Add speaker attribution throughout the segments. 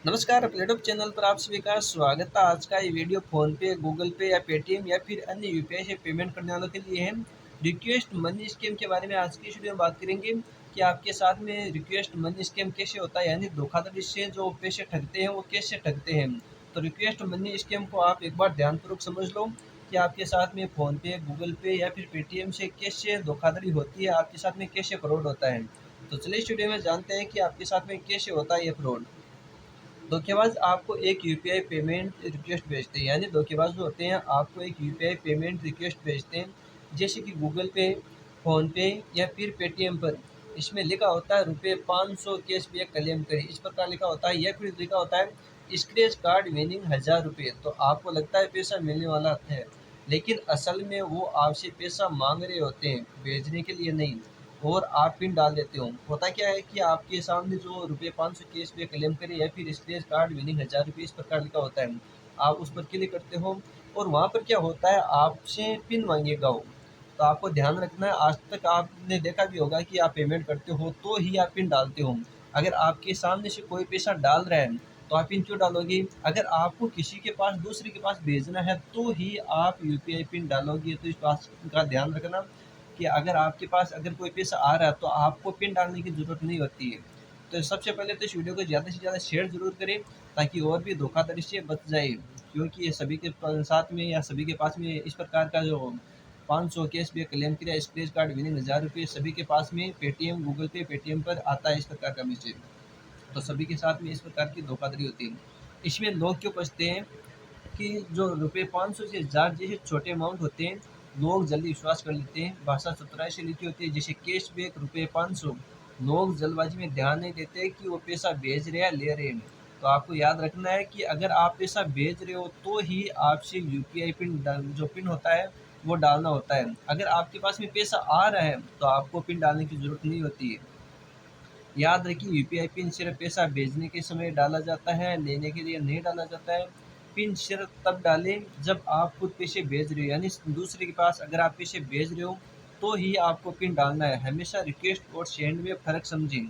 Speaker 1: नमस्कार, अपने YouTube channel पर आप सभी का स्वागत है। आज का ये वीडियो फ़ोनपे, गूगल पे या पेटीएम या फिर अन्य यूपीआई से पेमेंट करने वालों के लिए है। रिक्वेस्ट मनी स्कीम के बारे में आज की इस वीडियो में बात करेंगे कि आपके साथ में रिक्वेस्ट मनी स्कीम कैसे होता है, यानी धोखाधड़ी से जो पैसे ठगते हैं वो कैसे ठगते हैं। तो रिक्वेस्ट मनी स्कीम को आप एक बार ध्यानपूर्वक समझ लो कि आपके साथ में फ़ोनपे, गूगल पे या फिर पेटीएम से कैसे धोखाधड़ी होती है, आपके साथ में कैसे फ्रॉड होता है। तो चलिए इस वीडियो में जानते हैं कि आपके साथ में कैसे होता है ये फ्रॉड। धोखेबाज आपको एक यूपीआई पेमेंट रिक्वेस्ट भेजते हैं, यानी धोखेबाज जो होते हैं आपको एक यूपीआई पेमेंट रिक्वेस्ट भेजते हैं, जैसे कि गूगल पे, फ़ोनपे या फिर पेटीएम पर। इसमें लिखा होता है रुपये 500 कैशबैक क्लेम करें, इस प्रकार लिखा होता है, या फिर लिखा होता है स्क्रैच कार्ड विनिंग 1000 रुपये। तो आपको लगता है पैसा मिलने वाला है, लेकिन असल में वो आपसे पैसा मांग रहे होते हैं, भेजने के लिए नहीं। और आप पिन डाल देते हो। होता क्या है कि आपके सामने जो रुपये 500 केस पे क्लेम करें या फिर स्क्रैच कार्ड विनिंग 1000 रुपये इस प्रकार लिखा होता है। आप उस पर क्लिक करते हो और वहाँ पर क्या होता है, आपसे पिन मांगेगा वो। तो आपको ध्यान रखना है, आज तक आपने देखा भी होगा कि आप पेमेंट करते हो तो ही आप पिन डालते हो। अगर आपके सामने से कोई पैसा डाल रहा है तो आप पिन क्यों डालोगे। अगर आपको किसी के पास दूसरे के पास भेजना है तो ही आप यूपीआई पिन डालोगे। तो इस बात का ध्यान रखना कि अगर आपके पास अगर कोई पैसा आ रहा है तो आपको पिन डालने की ज़रूरत नहीं होती है। तो सबसे पहले तो इस वीडियो को ज़्यादा से ज़्यादा शेयर ज़रूर करें, ताकि और भी धोखाधड़ी से बच जाए। क्योंकि ये सभी के साथ में या सभी के पास में इस प्रकार का जो 500 कैशबैक क्लेम किया स्क्रैच कार्ड विनिंग 1000 रुपये सभी के पास में पेटीएम, गूगल पे, पेटीएम पर आता है इस प्रकार का मैसेज। तो सभी के साथ में इस प्रकार की धोखाधड़ी होती है। इसमें लोग क्यों फंसते हैं कि जो रुपये 500 से 1000 जैसे छोटे अमाउंट होते हैं, लोग जल्दी विश्वास कर लेते हैं। भाषा चतुराई से लिखी होती है, जैसे कैशबैक रुपये 500। लोग जल्दबाजी में ध्यान नहीं देते कि वो पैसा भेज रहे हैं ले रहे हैं। तो आपको याद रखना है कि अगर आप पैसा भेज रहे हो तो ही आपसे यूपीआई पिन जो पिन होता है वो डालना होता है। अगर आपके पास में पैसा आ रहा है तो आपको पिन डालने की ज़रूरत नहीं होती है। याद रखिए, यूपीआई पिन सिर्फ पैसा भेजने के समय डाला जाता है, लेने के लिए नहीं डाला जाता है। पिन सिर्फ तब डालें जब आप खुद पैसे भेज रहे हो, यानी दूसरे के पास अगर आप पैसे भेज रहे हो तो ही आपको पिन डालना है। हमेशा रिक्वेस्ट और सेंड में फ़र्क समझें।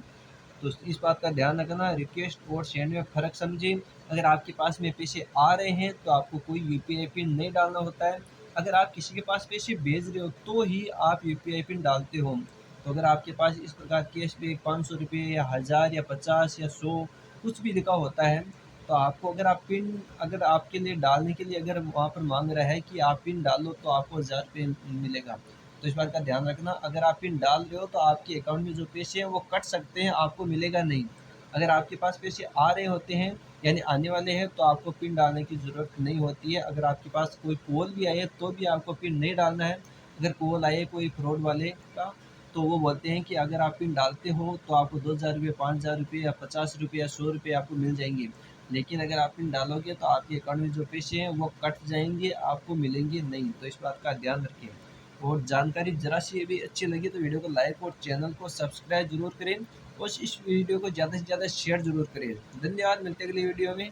Speaker 1: तो इस बात का ध्यान रखना, रिक्वेस्ट और सेंड में फ़र्क समझें। अगर आपके पास में पैसे आ रहे हैं तो आपको कोई यूपीआई पिन नहीं डालना होता है। अगर आप किसी के पास पैसे भेज रहे हो तो ही आप यूपीआई पिन डालते हो। तो अगर आपके पास इस प्रकार कैशबैक 500 रुपये या 1000 या 50 या 100 कुछ भी लिखा होता है, तो आपको अगर आप पिन अगर आपके लिए डालने के लिए अगर वहाँ पर मांग रहा है कि आप पिन डालो तो आपको 1000 रुपये मिलेगा। तो इस बात का ध्यान रखना, अगर आप पिन डाल रहे हो तो आपके अकाउंट में जो पैसे हैं वो कट सकते हैं, आपको मिलेगा नहीं। अगर आपके पास पैसे आ रहे होते हैं यानी आने वाले हैं तो आपको पिन डालने की ज़रूरत नहीं होती है। अगर आपके पास कोई कॉल भी आए तो भी आपको पिन नहीं डालना है। अगर कॉल आए कोई फ्रॉड वाले का, तो वो बोलते हैं कि अगर आप पिन डालते हो तो आपको 2000 रुपये, 5000 रुपये या 50 रुपये या 100 रुपये आपको मिल जाएंगे। लेकिन अगर आप पिन डालोगे तो आपके अकाउंट में जो पैसे हैं वो कट जाएंगे, आपको मिलेंगे नहीं। तो इस बात का ध्यान रखें। और जानकारी ज़रा सी भी अच्छी लगी तो वीडियो को लाइक और चैनल को सब्सक्राइब जरूर करें और इस वीडियो को ज़्यादा से ज़्यादा शेयर जरूर करें। धन्यवाद, मिलते हैं अगली वीडियो में।